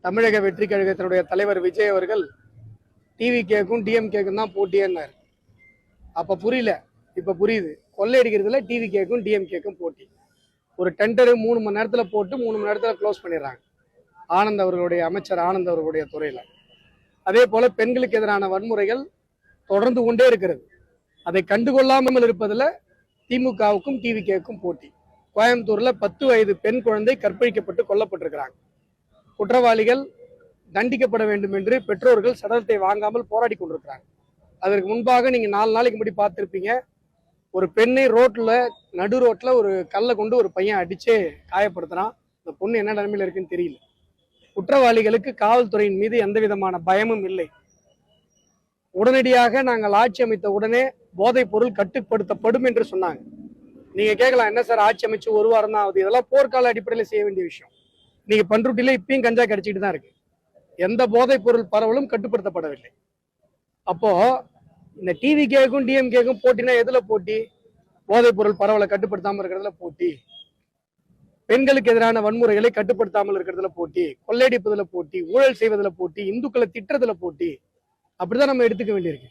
தமிழக வெற்றி கழகத்தினுடைய தலைவர் விஜய் அவர்கள் டிவிகேக்கும் டிஎம்கேக்கும் தான் போட்டியேன்னாரு. அப்ப புரியல, இப்ப புரியுது. கொள்ளையடிக்கிறதுல டிவிகேக்கும் டிஎம்கேக்கும் போட்டி. ஒரு டெண்டரு 3 மணி நேரத்துல போட்டு 3 மணி நேரத்துல க்ளோஸ் பண்ணிடுறாங்க. ஆனந்த் அவர்களுடைய அமைச்சர் ஆனந்த் அவர்களுடைய துறையில. அதே போல பெண்களுக்கு எதிரான வன்முறைகள் தொடர்ந்து கொண்டே இருக்கிறது. அதை கண்டுகொள்ளாமல் இருப்பதுல திமுகவுக்கும் டிவிகேக்கும் போட்டி. கோயம்புத்தூர்ல 10 வயது பெண் குழந்தை கற்பழிக்கப்பட்டு கொல்லப்பட்டிருக்கிறாங்க. குற்றவாளிகள் தண்டிக்கப்பட வேண்டும் என்று பெற்றோர்கள் சடலத்தை வாங்காமல் போராடி கொண்டிருக்கிறாங்க. அதற்கு முன்பாக நீங்க 4 நாளைக்கு முன்னாடி பார்த்திருப்பீங்க, ஒரு பெண்ணை நடு ரோட்ல ஒரு கல்லை கொண்டு ஒரு பையன் அடிச்சே காயப்படுத்துறான். இந்த பொண்ணு என்ன நிலைமையில இருக்குன்னு தெரியல. குற்றவாளிகளுக்கு காவல்துறையின் மீது எந்த விதமான பயமும் இல்லை. உடனடியாக நாங்கள் ஆட்சி அமைத்த உடனே போதைப் பொருள் கட்டுப்படுத்தப்படும் என்று சொன்னாங்க. நீங்க கேட்கலாம், என்ன சார் ஆட்சி அமைச்சு 1 வாரம் தான் ஆகுது, இதெல்லாம் போர்க்கால அடிப்படையில் செய்ய வேண்டிய விஷயம். நீங்க பண்ருட்டில இப்பயும் கஞ்சா கிடைச்சிட்டு தான் இருக்கு. எந்த போதைப் பொருள் பரவலும் கட்டுப்படுத்தப்படவில்லை. அப்போ இந்த டிவிகேக்கும் டிஎம்கேக்கும் போட்டினா எதுல போட்டி? போதைப் பொருள் பரவலை கட்டுப்படுத்தாமல் இருக்கிறதுல போட்டி, பெண்களுக்கு எதிரான வன்முறைகளை கட்டுப்படுத்தாமல் இருக்கிறதுல போட்டி, கொள்ளையடிப்பதுல போட்டி, ஊழல் செய்வதில் போட்டி, இந்துக்களை திட்டுறதுல போட்டி. அப்படிதான் நம்ம எடுத்துக்க வேண்டியிருக்கு.